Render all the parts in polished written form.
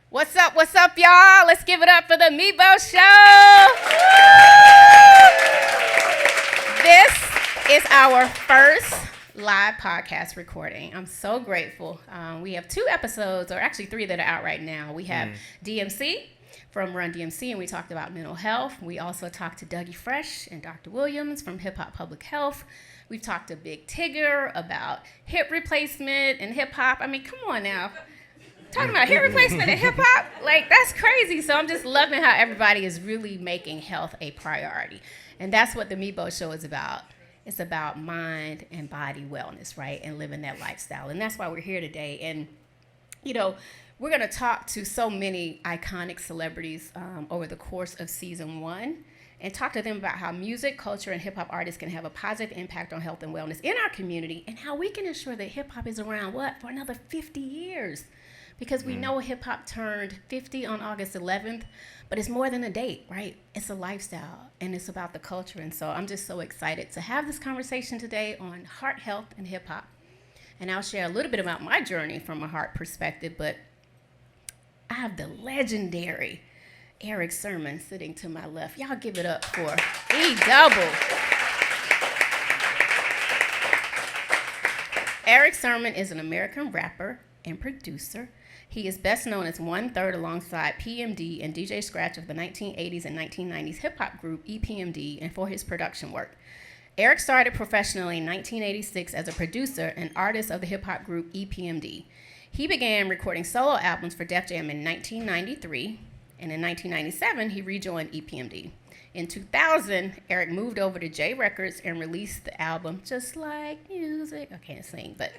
What's up, y'all? Let's give it up for the Mibo Show. This is our first live podcast recording. I'm so grateful. We have 2 episodes, or actually 3 that are out right now. We have DMC from Run DMC, and we talked about mental health. We also talked to Dougie Fresh and Dr. Williams from HipHop Public Health. We've talked to Big Tigger about hip replacement and hip hop. I mean, come on now. Talking about hip replacement and hip hop, like that's crazy. So I'm just loving how everybody is really making health a priority. And that's what the Mibo Show is about. It's about mind and body wellness, right? And living that lifestyle. And that's why we're here today. And, you know, we're going to talk to so many iconic celebrities over the course of season 1 and talk to them about how music, culture, and hip hop artists can have a positive impact on health and wellness in our community and how we can ensure that hip hop is around, for another 50 years. Because we know hip-hop turned 50 on August 11th, but it's more than a date, right? It's a lifestyle, and it's about the culture. And so I'm just so excited to have this conversation today on heart health and hip-hop. And I'll share a little bit about my journey from a heart perspective, but I have the legendary Erick Sermon sitting to my left. Y'all give it up for E-double. Erick Sermon is an American rapper and producer. He is best known as 1/3 alongside EPMD and DJ Scratch of the 1980s and 1990s hip-hop group EPMD and for his production work. Erick started professionally in 1986 as a producer and artist of the hip-hop group EPMD. He began recording solo albums for Def Jam in 1993, and in 1997, he rejoined EPMD. In 2000, Erick moved over to J Records and released the album Just Like Music. I can't sing, but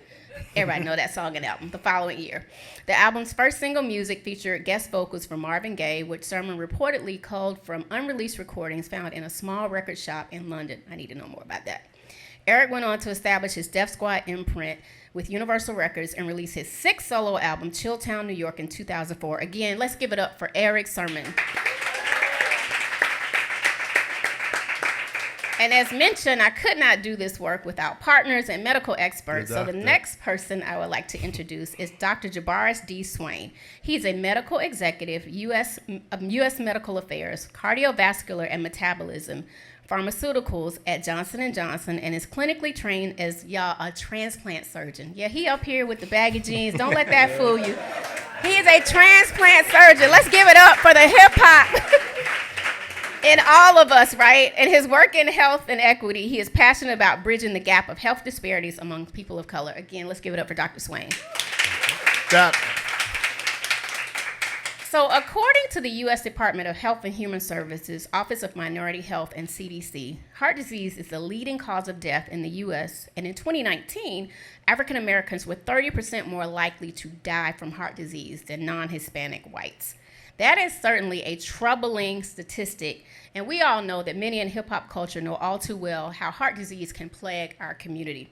everybody know that song and album the following year. The album's first single, Music, featured guest vocals from Marvin Gaye, which Sermon reportedly culled from unreleased recordings found in a small record shop in London. I need to know more about that. Erick went on to establish his Def Squad imprint with Universal Records and released his 6th solo album, Chilltown, New York, in 2004. Again, let's give it up for Erick Sermon. And as mentioned, I could not do this work without partners and medical experts. So the next person I would like to introduce is Dr. JaBaris D. Swain. He's a medical executive, U.S. Medical Affairs, Cardiovascular and Metabolism, Pharmaceuticals at Johnson & Johnson, and is clinically trained as, a transplant surgeon. Yeah, he up here with the baggy jeans. Don't let that fool you. He is a transplant surgeon. Let's give it up for the hip-hop. In all of us, right? In his work in health and equity, he is passionate about bridging the gap of health disparities among people of color. Again, let's give it up for Dr. Swain. So according to the U.S. Department of Health and Human Services, Office of Minority Health and CDC, heart disease is the leading cause of death in the U.S. And in 2019, African Americans were 30% more likely to die from heart disease than non-Hispanic whites. That is certainly a troubling statistic, and we all know that many in hip-hop culture know all too well how heart disease can plague our community.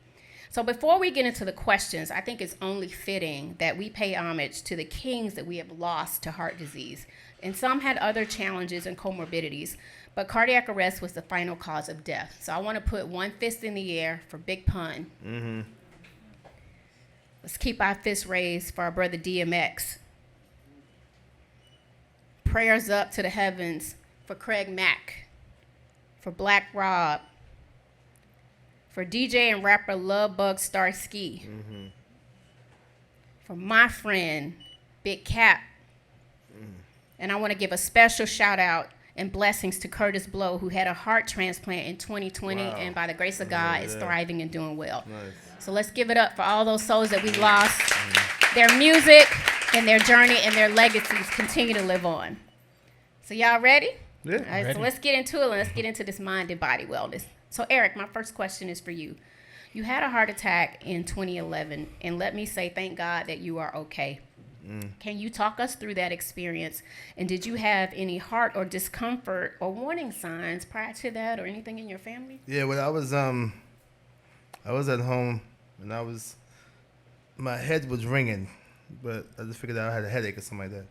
So before we get into the questions, I think it's only fitting that we pay homage to the kings that we have lost to heart disease. And some had other challenges and comorbidities, but cardiac arrest was the final cause of death. So I want to put one fist in the air for Big Pun. Mm-hmm. Let's keep our fists raised for our brother DMX. Prayers up to the heavens for Craig Mack, for Black Rob, for DJ and rapper Love Bug Starsky, for my friend Big Cap. And I want to give a special shout out and blessings to Curtis Blow, who had a heart transplant in 2020 and by the grace of God is thriving and doing well. Nice. So let's give it up for all those souls that we lost. Their music and their journey and their legacies continue to live on. So y'all ready? Yeah. All right, ready. So let's get into it, and let's get into this mind and body wellness. So Erick, my first question is for you. You had a heart attack in 2011, and let me say thank God that you are okay. Can you talk us through that experience? And did you have any heart or discomfort or warning signs prior to that or anything in your family? Yeah, well, I was at home, and my head was ringing, but I just figured out I had a headache or something like that.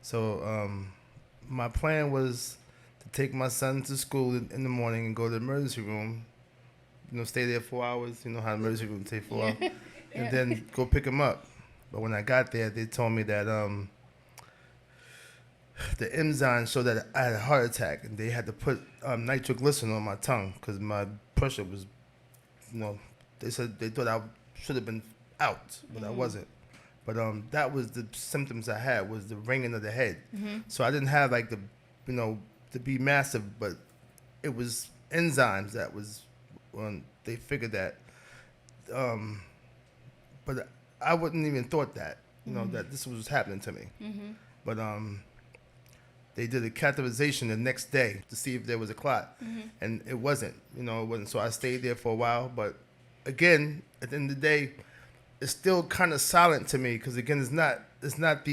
So my plan was to take my son to school in the morning and go to the emergency room, stay there 4 hours. You know how the emergency room take 4 hours, and then go pick him up. But when I got there, they told me that the enzyme showed that I had a heart attack, and they had to put nitroglycerin on my tongue because my pressure was, they said they thought I should have been out, but I wasn't. But that was the symptoms I had, was the ringing of the head. So I didn't have like to be massive, but it was enzymes that was when they figured that. But I wouldn't even thought that, that this was happening to me. But they did a catheterization the next day to see if there was a clot, and it wasn't. It wasn't. So I stayed there for a while. But again, at the end of the day, it's still kind of silent to me because again, it's not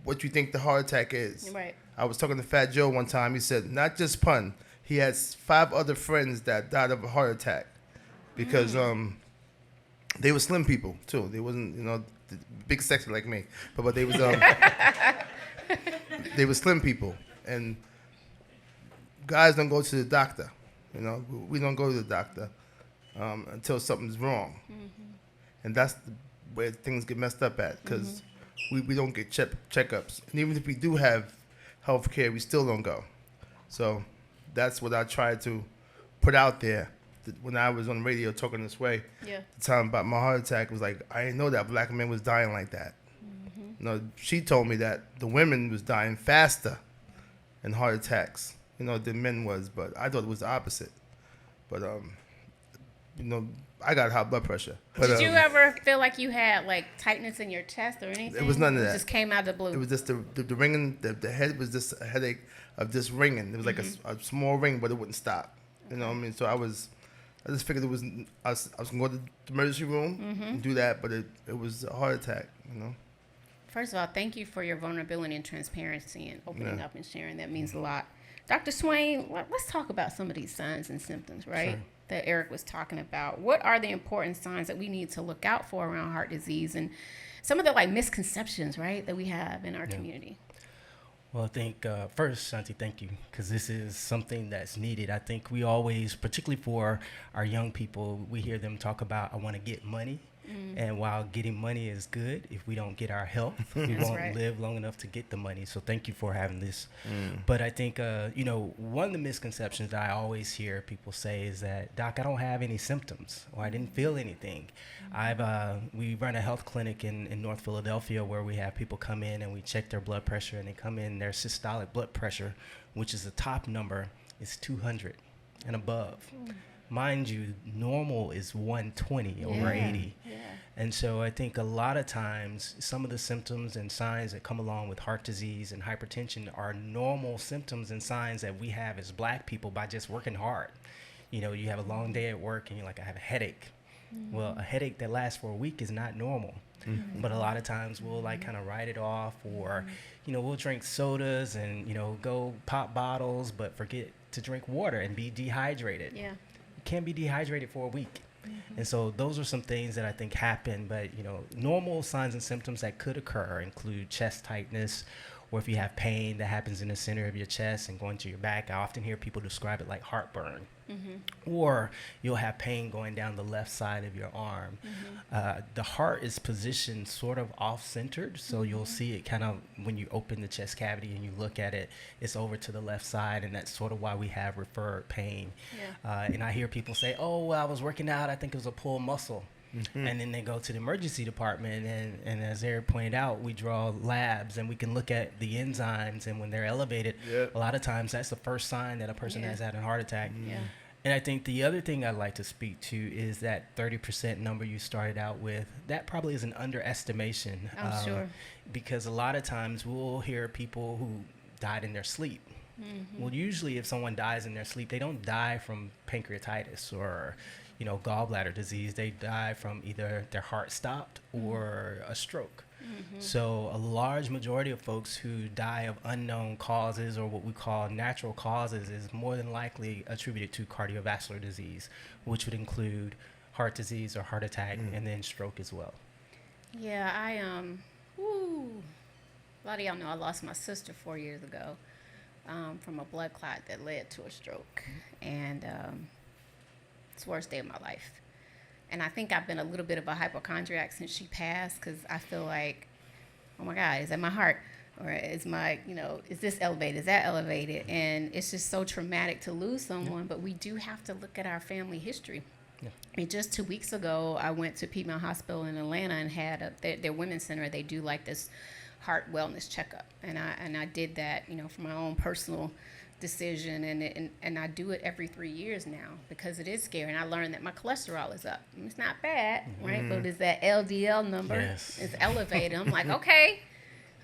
what you think the heart attack is. Right. I was talking to Fat Joe one time. He said, not just pun. He has 5 other friends that died of a heart attack because they were slim people too. They wasn't big sexy like me, but they was they were slim people, and guys don't go to the doctor. We don't go to the doctor until something's wrong, and that's where things get messed up at because we don't get checkups, and even if we do have health care, we still don't go. So that's what I tried to put out there when I was on the radio talking this way. Yeah. The time about my heart attack was like, I didn't know that black men was dying like that. She told me that the women was dying faster in heart attacks, than men was, but I thought it was the opposite. But I got high blood pressure. But, did you ever feel like you had like tightness in your chest or anything? It was none of that. It just came out of the blue. It was just the ringing. The head was just a headache of just ringing. It was like a small ring, but it wouldn't stop. You know what I mean? So I just figured it was. I was gonna go to the emergency room and do that, but it was a heart attack. First of all, thank you for your vulnerability and transparency and opening up and sharing. That means a lot. Dr. Swain, let's talk about some of these signs and symptoms, right? Sure. That Erick was talking about. What are the important signs that we need to look out for around heart disease and some of the misconceptions, right, that we have in our community? Well, I think first, Shanti, thank you, because this is something that's needed. I think we always, particularly for our young people, we hear them talk about, I want to get money. And while getting money is good, if we don't get our health, we won't live long enough to get the money. So thank you for having this. But I think, one of the misconceptions that I always hear people say is that, Doc, I don't have any symptoms or I didn't feel anything. We run a health clinic in North Philadelphia where we have people come in and we check their blood pressure, and they come in, their systolic blood pressure, which is the top number, is 200 and above. Mind you, normal is 120 over 80. Yeah. And so I think a lot of times some of the symptoms and signs that come along with heart disease and hypertension are normal symptoms and signs that we have as black people by just working hard. You have a long day at work and you're like, I have a headache. Well, a headache that lasts for a week is not normal. But a lot of times we'll kind of write it off, or, we'll drink sodas and, go pop bottles, but forget to drink water and be dehydrated. Yeah. Can't be dehydrated for a week. And so those are some things that I think happen, but normal signs and symptoms that could occur include chest tightness, or if you have pain that happens in the center of your chest and going to your back. I often hear people describe it like heartburn. Or you'll have pain going down the left side of your arm. The heart is positioned sort of off-centered, so you'll see it kind of when you open the chest cavity and you look at it, it's over to the left side, and that's sort of why we have referred pain. And I hear people say, oh, I was working out, I think it was a pulled muscle. And then they go to the emergency department, and as Erick pointed out, we draw labs and we can look at the enzymes, and when they're elevated, a lot of times that's the first sign that a person has had a heart attack. And I think the other thing I'd like to speak to is that 30% number you started out with. That probably is an underestimation. I'm sure. Because a lot of times we'll hear people who died in their sleep. Well, usually if someone dies in their sleep, they don't die from pancreatitis or gallbladder disease. They die from either their heart stopped or a stroke. So a large majority of folks who die of unknown causes, or what we call natural causes, is more than likely attributed to cardiovascular disease, which would include heart disease or heart attack, and then stroke as well. Yeah, a lot of y'all know I lost my sister 4 years ago from a blood clot that led to a stroke. And it's the worst day of my life. And I think I've been a little bit of a hypochondriac since she passed, because I feel like, oh my God, is that my heart? Or is my, is this elevated? Is that elevated? And it's just so traumatic to lose someone, but we do have to look at our family history. Yeah. And just 2 weeks ago, I went to Piedmont Hospital in Atlanta and had their women's center. They do like this heart wellness checkup. And I did that, for my own personal decision. And I do it every 3 years now because it is scary. And I learned that my cholesterol is up. It's not bad, right? But it's that LDL number. Yes. It's elevated. I'm like, okay.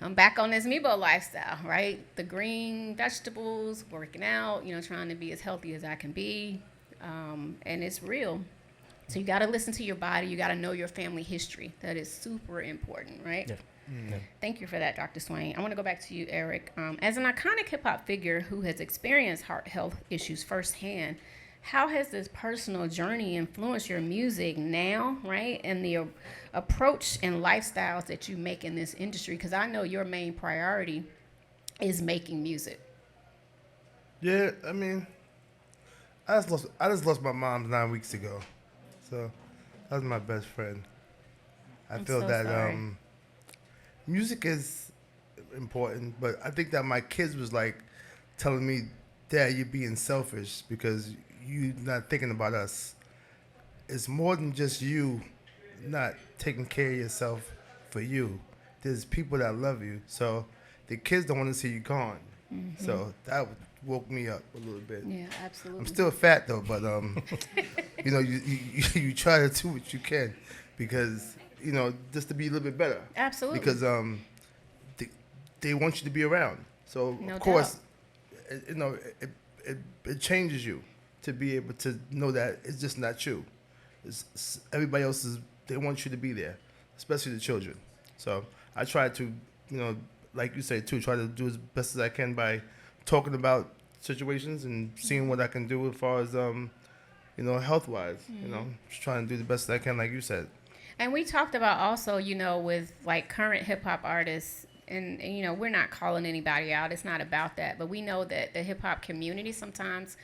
I'm back on this mibo lifestyle, right? The green vegetables, working out, trying to be as healthy as I can be. And it's real. So you got to listen to your body. You got to know your family history. That is super important, right? Yeah. Yeah. Thank you for that, Dr. Swain. I want to go back to you, Erick. As an iconic hip-hop figure who has experienced heart health issues firsthand, how has this personal journey influenced your music now, right? And the approach and lifestyles that you make in this industry? Because I know your main priority is making music. Yeah, I mean, I just lost my mom 9 weeks ago, so that was my best friend. I'm feel so that sorry. music is important, but I think that my kids was like telling me, "Dad, you're being selfish because you're not thinking about us. It's more than just you not taking care of yourself for you. There's people that love you, so the kids don't want to see you gone." So that woke me up a little bit. Yeah, absolutely. I'm still fat though, but you try to do what you can because just to be a little bit better. Absolutely. Because they want you to be around. So No of course, doubt. it changes you to be able to know that it's just not you. Everybody else they want you to be there, especially the children. So I try to like you say too, try to do as best as I can by talking about situations and seeing what I can do as far as health wise. Just trying to do the best I can, like you said. And we talked about also, with like current hip hop artists, and we're not calling anybody out. It's not about that, but we know that the hip hop community sometimes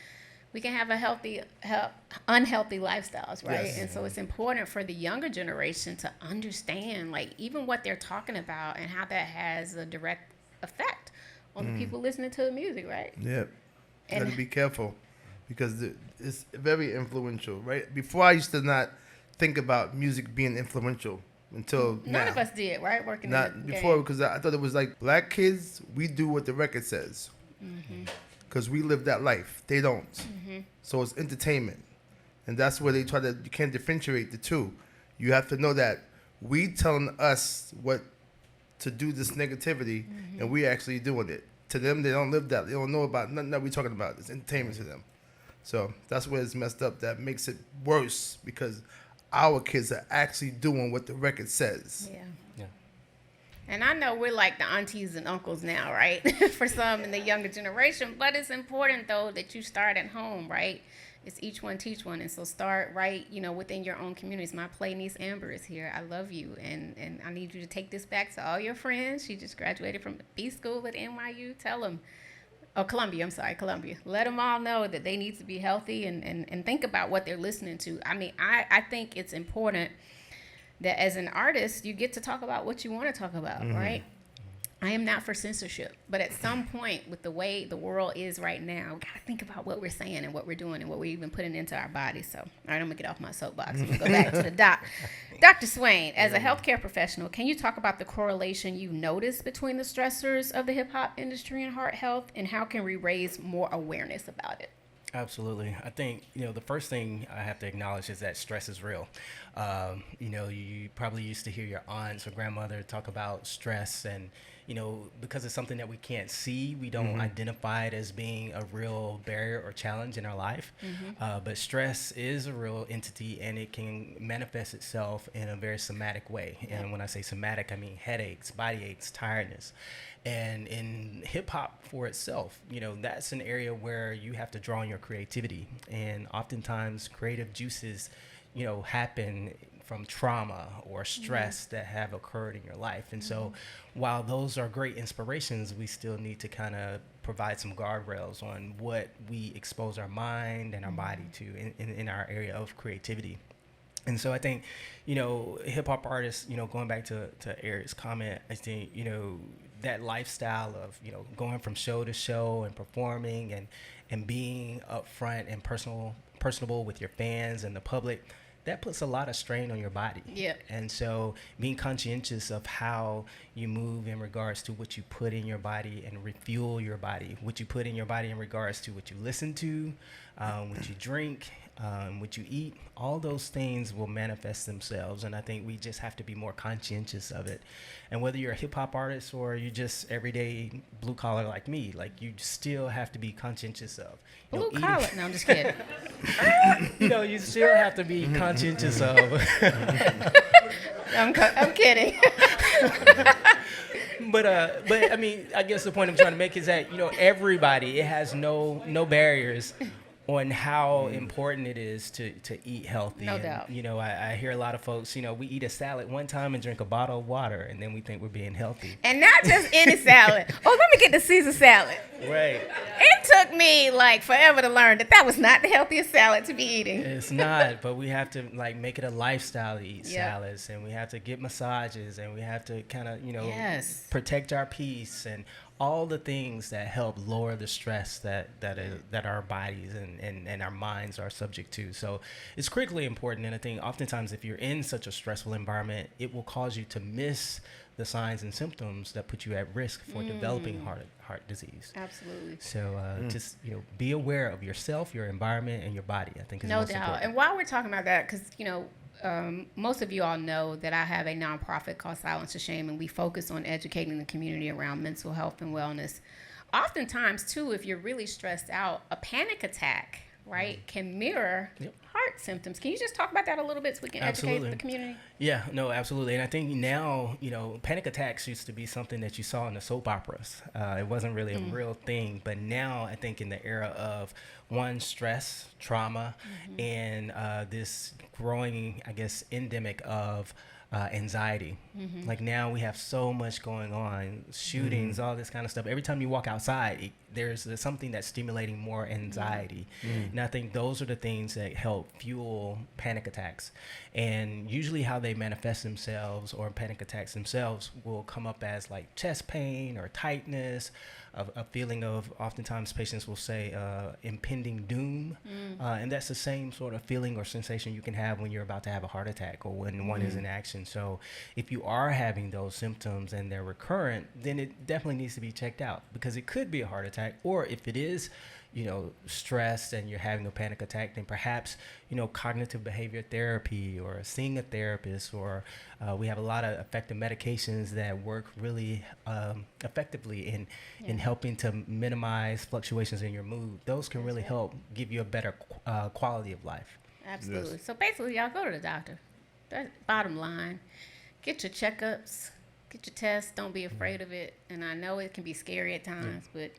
we can have unhealthy lifestyles, right? Yes. And so it's important for the younger generation to understand, like, even what they're talking about and how that has a direct effect on the people listening to the music, right? Yeah, you got And- to be careful because it's very influential, right? Before I used to not think about music being influential until now. None of us did, right? Working Not in the before game. because I thought it was like black kids, we do what the record says because we live that life. They don't. So it's entertainment. And that's where you can't differentiate the two. You have to know that we telling us what to do this negativity and we actually doing it. To them, they don't live that. They don't know about nothing that we're talking about. It's entertainment to them. So that's where it's messed up. That makes it worse because our kids are actually doing what the record says. Yeah. Yeah. And I know we're like the aunties and uncles now, right? For some in the younger generation. But it's important, though, that you start at home, right? It's each one teach one. And so start right, within your own communities. My play niece Amber is here. I love you. And I need you to take this back to all your friends. She just graduated from B school at NYU. Tell them. Oh, Columbia. I'm sorry, Columbia. Let them all know that they need to be healthy and think about what they're listening to. I mean, I think it's important that as an artist, you get to talk about what you want to talk about, right? I am not for censorship, but at some point, with the way the world is right now, we got to think about what we're saying and what we're doing and what we're even putting into our bodies. So, all right, I'm going to get off my soapbox. I'm going to go back to the doc. Dr. Swain, as a healthcare professional, can you talk about the correlation you notice between the stressors of the hip-hop industry and heart health, and how can we raise more awareness about it? Absolutely. I think, the first thing I have to acknowledge is that stress is real. You probably used to hear your aunts or grandmother talk about stress and, because it's something that we can't see, we don't identify it as being a real barrier or challenge in our life. But stress is a real entity and it can manifest itself in a very somatic way. And when I say somatic, I mean headaches, body aches, tiredness. And in hip hop for itself, that's an area where you have to draw on your creativity. And oftentimes creative juices, happen from trauma or stress that have occurred in your life. And so while those are great inspirations, we still need to kind of provide some guardrails on what we expose our mind and our body to in our area of creativity. And so I think, hip hop artists, going back to Erick's comment, I think, that lifestyle of, you know, going from show to show and performing and being upfront and personable with your fans and the public, that puts a lot of strain on your body. Yeah. And so being conscientious of how you move in regards to what you put in your body and refuel your body, what you put in your body in regards to what you listen to, what you drink, what you eat, all those things will manifest themselves. And I think we just have to be more conscientious of it. And whether you're a hip hop artist or you just everyday blue collar like me, like you still have to be conscientious of. Blue collar? No, I'm just kidding. You know, you still have to be conscientious of. I'm kidding. But I mean, I guess the point I'm trying to make is that, you know, everybody, it has no barriers on how important it is to eat healthy. No doubt. You know, I hear a lot of folks, you know, we eat a salad one time and drink a bottle of water, and then we think we're being healthy. And not just any salad. Oh, let me get the Caesar salad. Right. It took me like forever to learn that was not the healthiest salad to be eating. It's not, but we have to like make it a lifestyle to eat salads, and we have to get massages, and we have to kind of, you know, protect our peace and all the things that help lower the stress that our bodies and our minds are subject to. So it's critically important. And I think oftentimes if you're in such a stressful environment, it will cause you to miss the signs and symptoms that put you at risk for developing heart disease. Absolutely. So just, you know, be aware of yourself, your environment, and your body, I think is most important. No doubt. And while we're talking about that, because, you know, most of you all know that I have a nonprofit called Silence to Shame, and we focus on educating the community around mental health and wellness. Oftentimes, too, if you're really stressed out, a panic attack, right, can mirror heart symptoms. Can you just talk about that a little bit so we can educate the community? Yeah, no, absolutely. And I think now, you know, panic attacks used to be something that you saw in the soap operas. It wasn't really a real thing. But now I think in the era of, one, stress, trauma, and this growing, I guess, endemic of anxiety. Like now we have so much going on, shootings, all this kind of stuff. Every time you walk outside, there's something that's stimulating more anxiety. And I think those are the things that help fuel panic attacks. And usually how they manifest themselves, or panic attacks themselves, will come up as like chest pain or tightness, a feeling of, oftentimes patients will say impending doom. And that's the same sort of feeling or sensation you can have when you're about to have a heart attack or when one is in action. So if you are having those symptoms and they're recurrent, then it definitely needs to be checked out, because it could be a heart attack. Or if it is, you know, stress and you're having a panic attack, then perhaps, you know, cognitive behavior therapy or seeing a therapist, or we have a lot of effective medications that work really effectively in helping to minimize fluctuations in your mood. Those can really help give you a better quality of life. Absolutely. So basically, y'all go to the doctor. That's bottom line. Get your checkups, get your tests. Don't be afraid of it. And I know it can be scary at times, but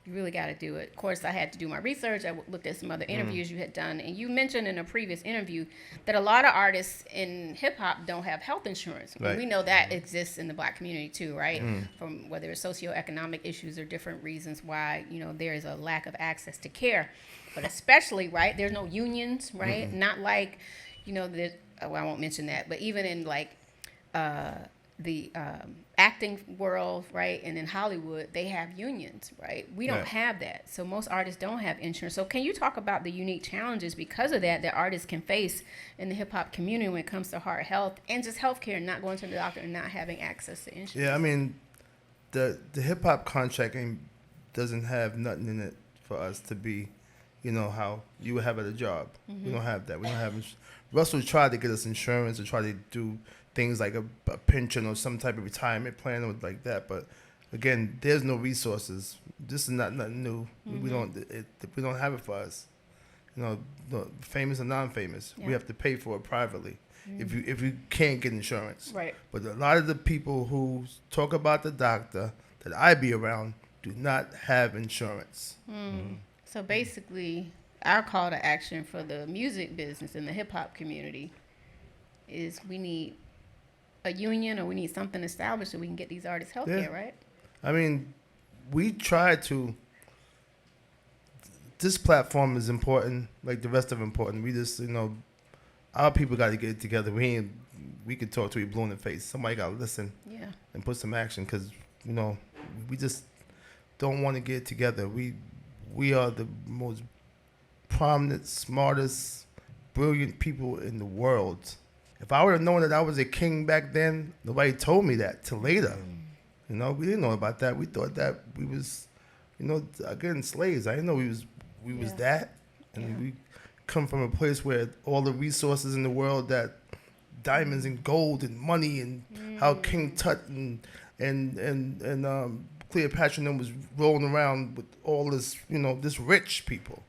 you really got to do it. Of course, I had to do my research. I looked at some other interviews you had done. And you mentioned in a previous interview that a lot of artists in hip-hop don't have health insurance. Right. And we know that exists in the Black community too, right? From whether it's socioeconomic issues or different reasons why, you know, there is a lack of access to care. But especially, right, there's no unions, right? Not like, you know, I won't mention that. But even in like the acting world, right, and in Hollywood, they have unions, right? We don't have that. So most artists don't have insurance. So can you talk about the unique challenges because of that artists can face in the hip-hop community when it comes to heart health and just healthcare, not going to the doctor and not having access to insurance? Yeah, I mean, the hip-hop contract doesn't have nothing in it for us to be, you know, how you would have at a job. We don't have that. We don't have Russell tried to get us insurance or try to do things like a pension or some type of retirement plan or like that, but again, there's no resources. This is nothing new. We don't have it for us. You know, famous or non-famous, we have to pay for it privately if you can't get insurance. Right. But a lot of the people who talk about the doctor that I be around do not have insurance. So basically, our call to action for the music business and the hip-hop community is we need a union, or we need something established so we can get these artists health care, right? I mean, we try to. This platform is important, like the rest of important. We just, you know, our people got to get it together. We can talk to you blue in the face. Somebody got to listen and put some action, because you know, we just don't want to get together. We are the most prominent, smartest, brilliant people in the world. If I would have known that I was a king back then, nobody told me that till later. You know, we didn't know about that. We thought that we was, you know, again, slaves. I didn't know we was that. And we come from a place where all the resources in the world, that diamonds and gold and money, and how King Tut and Cleopatra and them was rolling around with all this, you know, this rich people.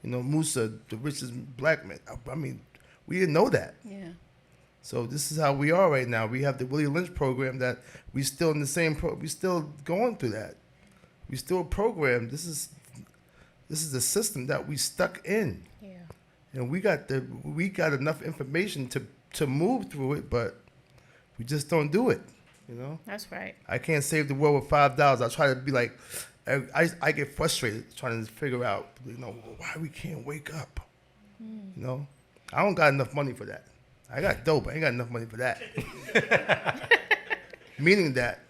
You know, Musa, the richest black man. I mean, we didn't know that. Yeah. So this is how we are right now. We have the Willie Lynch program that we still in the same we still going through that. We still programmed. This is the system that we stuck in. Yeah. And we got enough information to move through it, but we just don't do it. You know? That's right. I can't save the world with $5. I try to be like, I get frustrated trying to figure out, you know, why we can't wake up. You know? I don't got enough money for that. I got dope. I ain't got enough money for that. Meaning that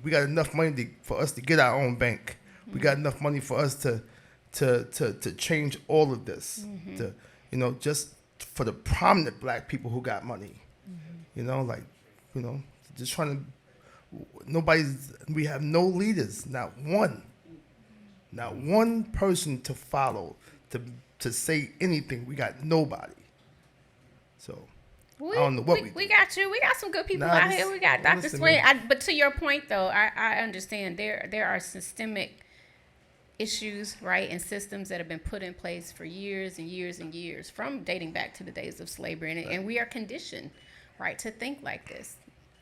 we got enough money for us to get our own bank. We got enough money for us to change all of this. To, you know, just for the prominent black people who got money. You know, like, you know, just trying to. We have no leaders. Not one person to follow to say anything. We got nobody. So. I don't know what we got you. We got some good people out here. We got Dr. Swain. But to your point, though, I understand there are systemic issues, right, and systems that have been put in place for years and years and years, from dating back to the days of slavery, and we are conditioned, right, to think like this.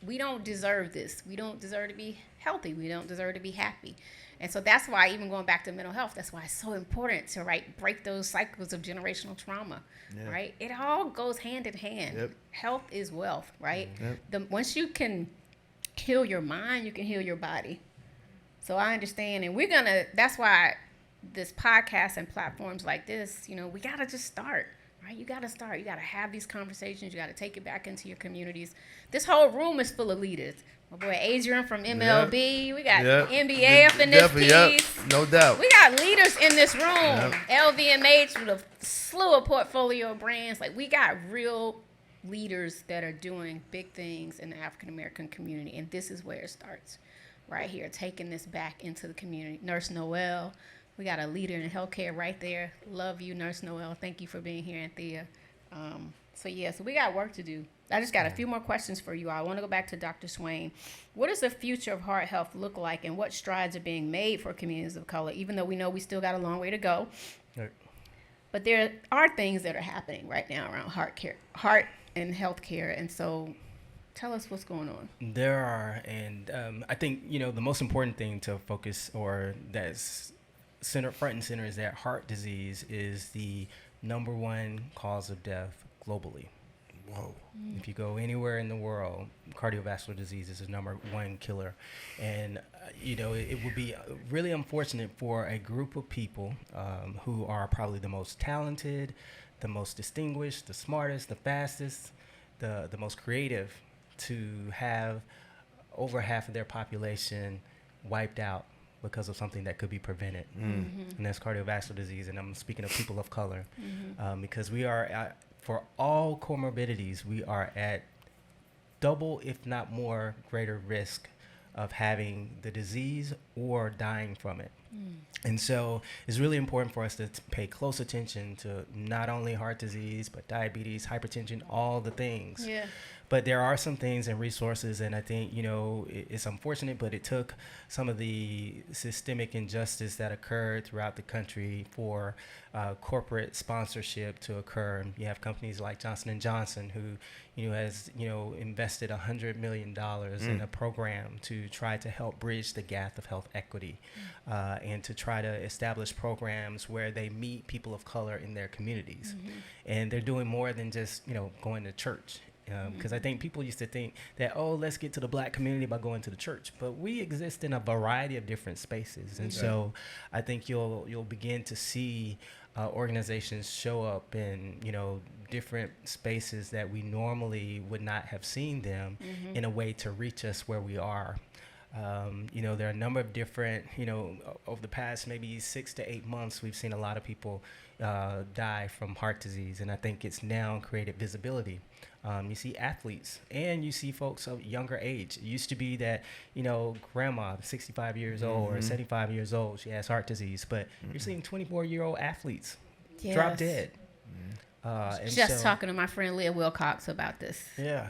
We don't deserve this. We don't deserve to be healthy. We don't deserve to be happy. And so that's why, even going back to mental health, that's why it's so important to, right, break those cycles of generational trauma, right? It all goes hand in hand. Yep. Health is wealth, right? Yep. Once you can heal your mind, you can heal your body. So I understand, and that's why this podcast and platforms like this, you know, we got to just start. Right? You got to start. You got to have these conversations. You got to take it back into your communities. This whole room is full of leaders. My boy Adrian from MLB. Yep. We got NBA up in this piece. Yep. No doubt. We got leaders in this room. Yep. LVMH with a slew of portfolio brands. Like, we got real leaders that are doing big things in the African American community. And this is where it starts. Right here, taking this back into the community. Nurse Noel. We got a leader in healthcare right there. Love you, Nurse Noel. Thank you for being here, Anthea. So we got work to do. I just got a few more questions for you. I want to go back to Dr. Swain. What does the future of heart health look like, and what strides are being made for communities of color, even though we know we still got a long way to go? Right. But there are things that are happening right now around heart and healthcare, and so tell us what's going on. There are, and I think, you know, the most important thing to focus, or that's front and center, is that heart disease is the number one cause of death globally. Whoa. If you go anywhere in the world, cardiovascular disease is the number one killer. And, you know, it would be really unfortunate for a group of people who are probably the most talented, the most distinguished, the smartest, the fastest, the most creative, to have over half of their population wiped out because of something that could be prevented. And that's cardiovascular disease. And I'm speaking of people of color, because we are, for all comorbidities, we are at double, if not more, greater risk of having the disease or dying from it. And so it's really important for us to pay close attention to not only heart disease, but diabetes, hypertension, all the things. Yeah. But there are some things and resources, and I think, you know, it's unfortunate, but it took some of the systemic injustice that occurred throughout the country for corporate sponsorship to occur. You have companies like Johnson & Johnson, who, you know, has, you know, invested $100 million in a program to try to help bridge the gap of health equity, and to try to establish programs where they meet people of color in their communities. And they're doing more than just, you know, going to church. Because I think people used to think that, oh, let's get to the black community by going to the church. But we exist in a variety of different spaces. And so I think you'll begin to see organizations show up in, you know, different spaces that we normally would not have seen them in a way to reach us where we are. There are a number of different, over the past maybe 6 to 8 months, we've seen a lot of people die from heart disease. And I think it's now created visibility. You see athletes and you see folks of younger age. It used to be that, grandma, 65 years old or 75 years old, she has heart disease. But you're seeing 24-year-old athletes drop dead. Talking to my friend Leah Wilcox about this. Yeah.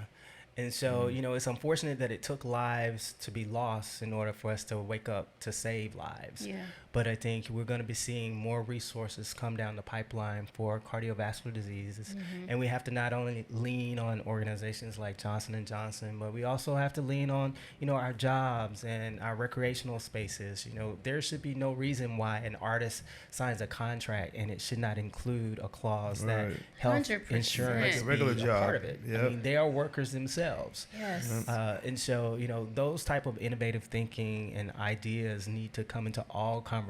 And so, it's unfortunate that it took lives to be lost in order for us to wake up to save lives. Yeah. But I think we're going to be seeing more resources come down the pipeline for cardiovascular diseases. And we have to not only lean on organizations like Johnson & Johnson, but we also have to lean on, our jobs and our recreational spaces. There should be no reason why an artist signs a contract and it should not include a clause that health 100%. Insurance like a regular be job. A part of it. Yep. I mean, they are workers themselves. Yes. And so, those type of innovative thinking and ideas need to come into all conversations.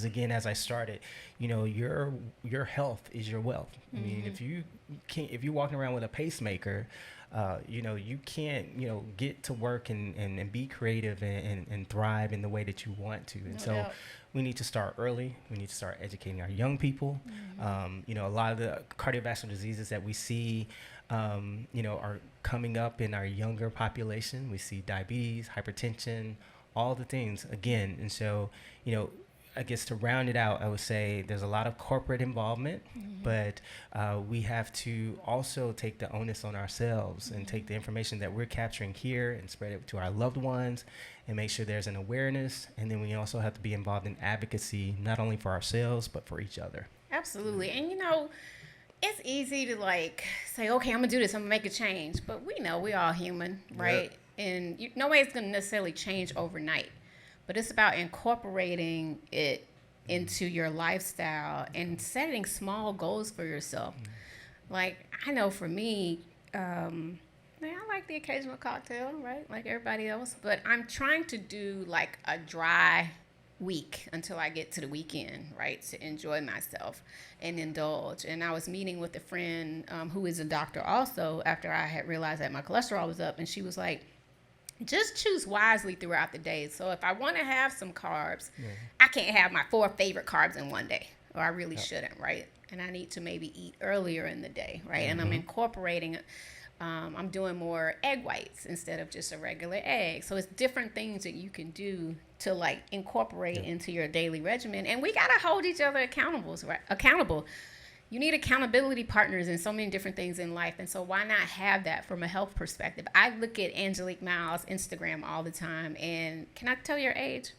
Again, as I started, your health is your wealth. I mean, if you're walking around with a pacemaker, you can't, get to work and be creative and thrive in the way that you want to. And so we need to start early. We need to start educating our young people. A lot of the cardiovascular diseases that we see, are coming up in our younger population. We see diabetes, hypertension, all the things again. And so, I guess to round it out, I would say there's a lot of corporate involvement, but we have to also take the onus on ourselves and take the information that we're capturing here and spread it to our loved ones and make sure there's an awareness. And then we also have to be involved in advocacy, not only for ourselves, but for each other. Absolutely. And, it's easy to say, okay, I'm gonna do this, I'm gonna make a change, but we know we're all human, right? Yep. And nobody's gonna necessarily change overnight, but it's about incorporating it into your lifestyle and setting small goals for yourself. I know for me, I like the occasional cocktail, right? Like everybody else, but I'm trying to do a dry week until I get to the weekend, right, to enjoy myself and indulge. And I was meeting with a friend who is a doctor also after I had realized that my cholesterol was up, and she was like, just choose wisely throughout the day. So if I want to have some carbs, I can't have my 4 favorite carbs in one day, or I really shouldn't, right? And I need to maybe eat earlier in the day, right? And I'm incorporating I'm doing more egg whites instead of just a regular egg. So it's different things that you can do to incorporate into your daily regimen. And we got to hold each other accountable. You need accountability partners in so many different things in life. And so why not have that from a health perspective? I look at Angelique Miles' Instagram all the time. And can I tell your age?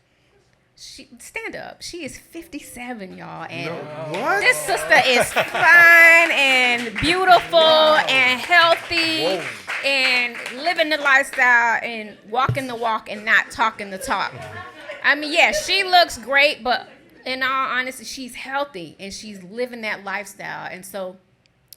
Stand up. She is 57, y'all. And what? This sister is fine and beautiful and healthy and living the lifestyle and walking the walk and not talking the talk. I mean, she looks great, but in all honesty, she's healthy and she's living that lifestyle. And so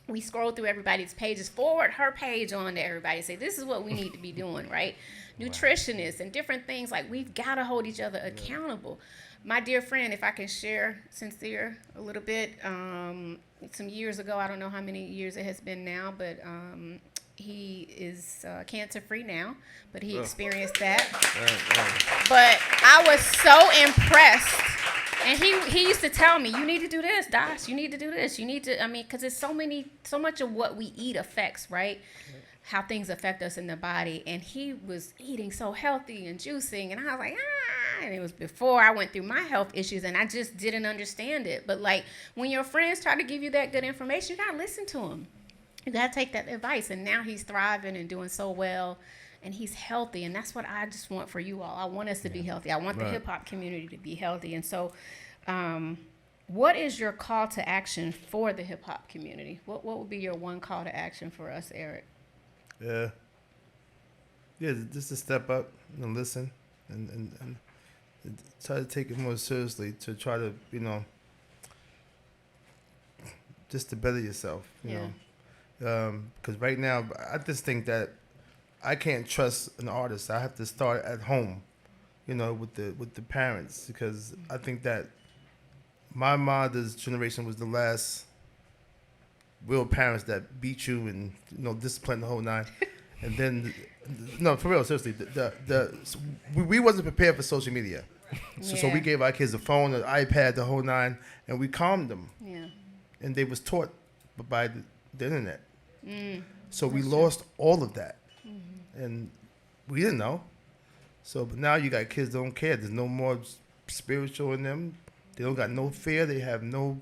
we scroll through everybody's pages, forward her page on to everybody, say, this is what we need to be doing, right? Nutritionists and different things. We've got to hold each other accountable. My dear friend, if I can share sincere a little bit, some years ago, I don't know how many years it has been now, but he is cancer-free now, but he experienced that. But I was so impressed. And he used to tell me, you need to do this, Dosh. You need to do this. You need to, because it's so much of what we eat affects, right? How things affect us in the body. And he was eating so healthy and juicing. And I was like, and it was before I went through my health issues and I just didn't understand it. But when your friends try to give you that good information, you got to listen to them. You got to take that advice. And now he's thriving and doing so well. And he's healthy, and that's what I just want for you all. I want us to be healthy. I want the hip-hop community to be healthy. And so what is your call to action for the hip-hop community? What would be your one call to action for us, Erick? Yeah, just to step up and listen and try to take it more seriously, to try to, just to better yourself, you know. Because right now, I just think that I can't trust an artist. I have to start at home, with the parents, because I think that my mother's generation was the last real parents that beat you and discipline the whole nine. And then, no, for real, seriously, we wasn't prepared for social media. So we gave our kids a phone, an iPad, the whole nine, and we calmed them. Yeah. And they was taught by the internet. So we lost all of that. And we didn't know. So, but now you got kids that don't care. There's no more spiritual in them. They don't got no fear. They have no,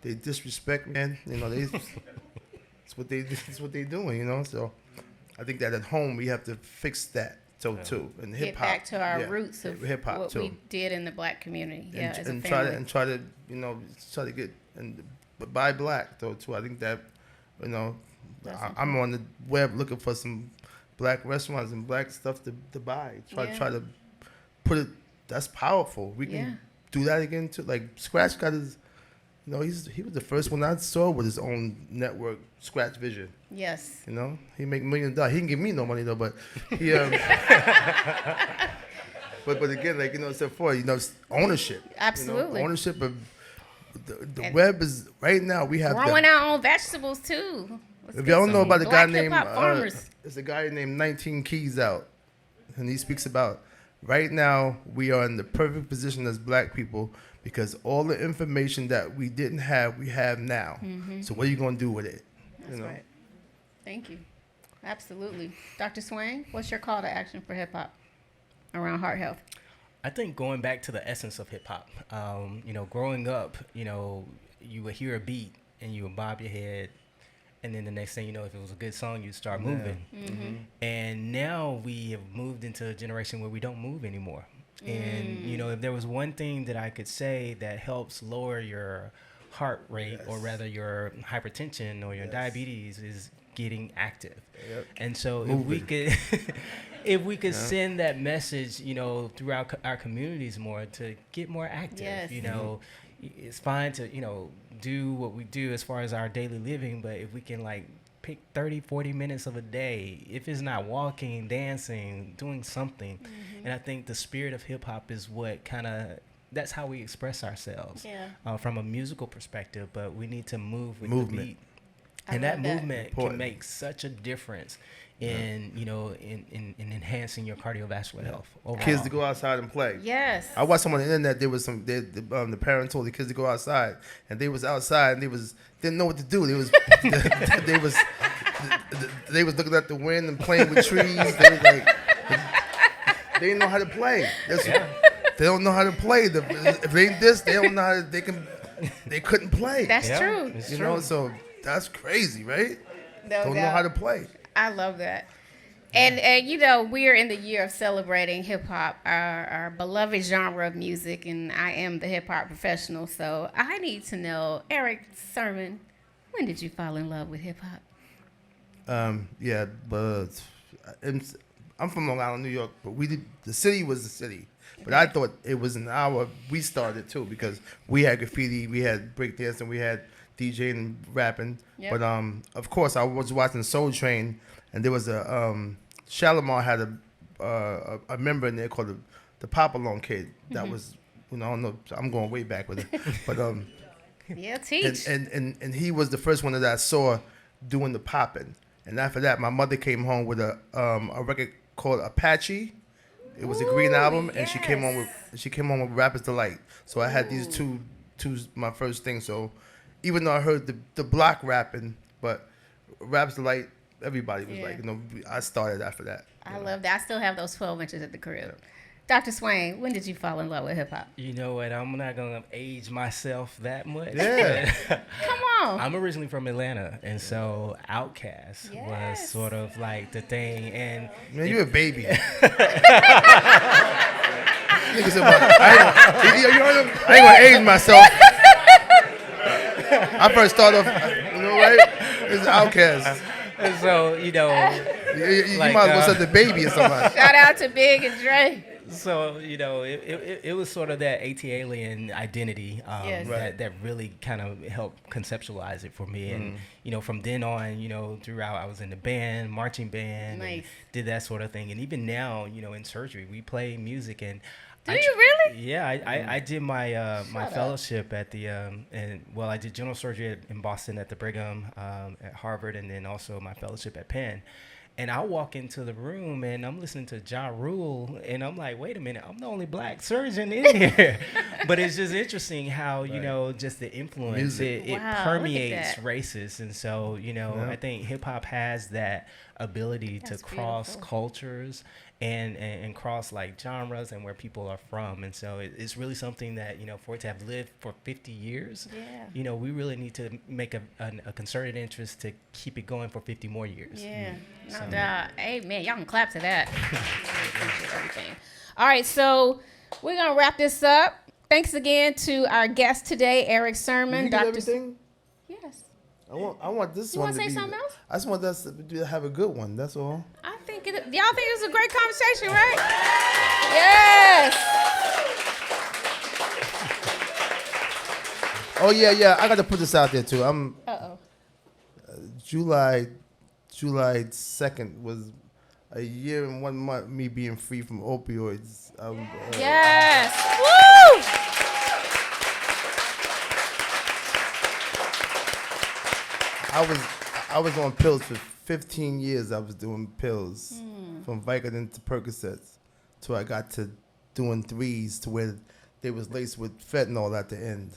they disrespect, man. You know, it's what they doing, you know. So I think that at home we have to fix that too. And hip hop. Get back to our roots of hip hop what too. we did in the black community. Yeah, as a and family. try to you know try to get but buy black though too. I think that you know I'm on the web looking for some black restaurants and black stuff to buy. Try to put it. That's powerful. We can do that again too. Like Scratch got his. You know, he was the first one I saw with his own network, Scratch Vision. Yes. You know, he make $1 million. He didn't give me no money though, but he. But again, like you know, except for you know, it's ownership. Absolutely. You know, ownership of the web is right now. We have growing our own vegetables too. If y'all don't know about a guy named farmers. there's a guy named 19 Keys out, and he speaks about right now we are in the perfect position as black people. Because all the information that we didn't have, we have now. So what are you going to do with it? That's right. Thank you. Absolutely. Dr. Swain, what's your call to action for hip-hop around heart health? I think going back to the essence of hip-hop, you know, growing up, you know, you would hear a beat and you would bob your head. And then the next thing you know, if it was a good song, you'd start moving. And now we have moved into a generation where we don't move anymore. And, you know, if there was one thing that I could say that helps lower your heart rate or rather your hypertension or your diabetes is getting active. And so if we could send that message, you know, throughout our communities more to get more active, you know, it's fine to, you know, do what we do as far as our daily living. But if we can like pick 30, 40 minutes of a day, if it's not walking, dancing, doing something. And I think the spirit of hip hop is what that's how we express ourselves from a musical perspective, but we need to move with the beat. And that movement can make such a difference in, you know, in enhancing your cardiovascular health overall. Kids to go outside and play. Yes. I watched on the internet, there was some, the parents told the kids to go outside, and they was outside, and didn't know what to do. They was looking at the wind and playing with trees. They was like, they didn't know how to play. They don't know how to play. If they ain't this, they don't know how to, they couldn't play. That's true. You know, so that's crazy, right? Don't know how to play. I love that. And you know, we're in the year of celebrating hip-hop, our beloved genre of music, and I am the hip-hop professional, so I need to know, Erick Sermon, when did you fall in love with hip-hop? Yeah, but I'm from Long Island, New York, but the city was the city. But I thought it was we started too, because we had graffiti, we had breakdancing, we had DJing and rapping. But of course, I was watching Soul Train, and there was Shalimar had a member in there called the Pop Along Kid. That was, you know, I don't know, I'm going way back with it, but teach. And he was the first one that I saw doing the popping. And after that, my mother came home with a record called Apache. It was a green album, and she came on with Rapper's Delight. So I had these two my first thing. So even though I heard the block rapping, but Rapper's Delight, everybody was like, you know, I started after that. I love that. I still have those 12 inches at the crib. Dr. Swain, when did you fall in love with hip hop? You know what? I'm not gonna age myself that much. Yeah. Come on. I'm originally from Atlanta, and so Outkast was sort of like the thing. And man, you're a baby. I ain't gonna age myself. I first started off, you know, right? It's Outkast. And so, you know, you might as well say the baby or something. Shout out to Big and Dre. So, you know, it was sort of that AT-alien identity that really kind of helped conceptualize it for me. And, you know, from then on, you know, throughout, I was in the band, marching band, and did that sort of thing. And even now, you know, in surgery, we play music. And Do you really? Yeah, I did my my fellowship at the I did general surgery in Boston at the Brigham, at Harvard, and then also my fellowship at Penn. And I walk into the room and I'm listening to Ja Rule and I'm like, wait a minute, I'm the only black surgeon in here. But it's just interesting how, you know, just the influence, it permeates races. And so, you know, I think hip hop has that ability to cross cultures and cross like genres and where people are from. And so it's really something that, you know, for it to have lived for 50 years, you know, we really need to make a concerted interest to keep it going for 50 more years. Yeah, no doubt. Hey, man, y'all can clap to that. Appreciate everything. All right, so we're going to wrap this up. Thanks again to our guest today, Erick Sermon. You Dr. Everything? Yes. I want this you one to be... You want to say something else? I just want us to have a good one, that's all. I think y'all think it was a great conversation, right? Yes. Oh, yeah, I got to put this out there, too. July 2nd was a year and 1 month me being free from opioids. Yes. Woo! I was on pills for 15 years. I was doing pills from Vicodin to Percocets till I got to doing threes to where they was laced with fentanyl at the end.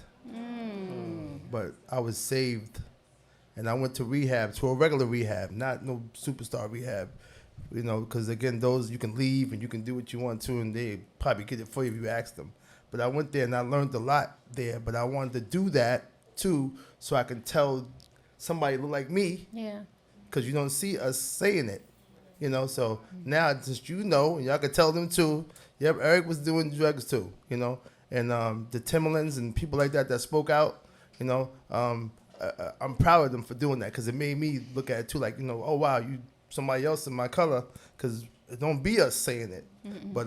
But I was saved, and I went to rehab, to a regular rehab, not no superstar rehab, you know, because again, those you can leave and you can do what you want to, and they probably get it for you if you ask them. But I went there and I learned a lot there, but I wanted to do that too so I can tell somebody look like me, because you don't see us saying it, you know. So now, just you know, and y'all can tell them too. Yep, Erick was doing drugs too, you know, and the Timberlands and people like that spoke out, you know. I'm proud of them for doing that because it made me look at it too, like, you know, oh wow, you somebody else in my color, because it don't be us saying it. But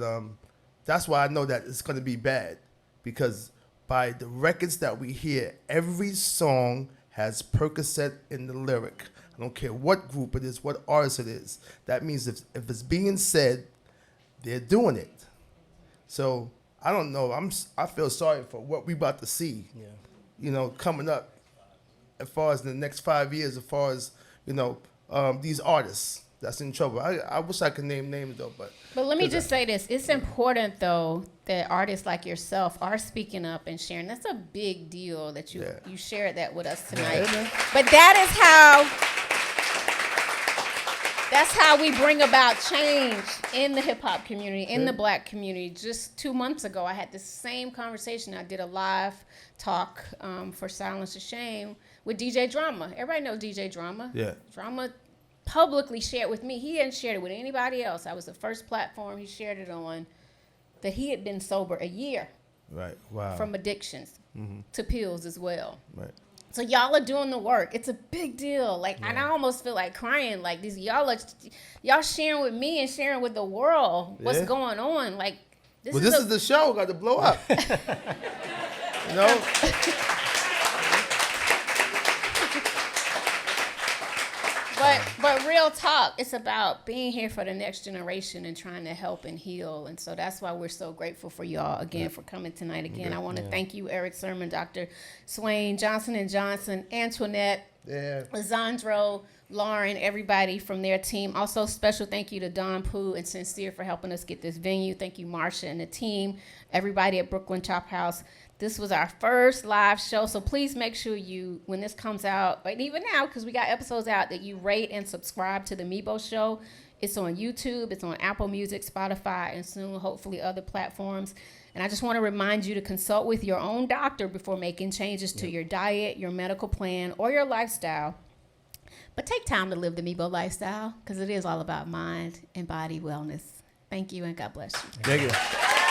that's why I know that it's gonna be bad, because by the records that we hear, every song has Percocet in the lyric. I don't care what group it is, what artist it is. That means if it's being said, they're doing it. So I don't know. I feel sorry for what we about to see. You know, coming up, as far as the next 5 years, as far as, you know, these artists that's in trouble. I wish I could name names though, but let me just say this: it's important though that artists like yourself are speaking up and sharing. That's a big deal that you shared that with us tonight. But that's how we bring about change in the hip hop community, in the black community. Just 2 months ago, I had the same conversation. I did a live talk for Silence the Shame with DJ Drama. Everybody knows DJ Drama. Yeah. Drama publicly shared with me. He hadn't shared it with anybody else. I was the first platform he shared it on, that he had been sober a year. Right. Wow. From addictions to pills as well. Right. So y'all are doing the work. It's a big deal. Like, and I almost feel like crying. Like, these y'all sharing with me and sharing with the world what's going on. Like, this is the show. Got to blow up. You know. But real talk, it's about being here for the next generation and trying to help and heal. And so that's why we're so grateful for y'all again for coming tonight. Again, I want to thank you, Erick Sermon, Dr. Swain, Johnson & Johnson, Antoinette, Lizandro, Lauren, everybody from their team. Also, special thank you to Don Pooh and Sincere for helping us get this venue. Thank you, Marsha and the team, everybody at Brooklyn Chop House. This was our first live show, so please make sure you, when this comes out, but even now, because we got episodes out, that you rate and subscribe to the Mibo Show. It's on YouTube, it's on Apple Music, Spotify, and soon, hopefully, other platforms. And I just want to remind you to consult with your own doctor before making changes to your diet, your medical plan, or your lifestyle. But take time to live the Mibo lifestyle, because it is all about mind and body wellness. Thank you, and God bless you. Thank you.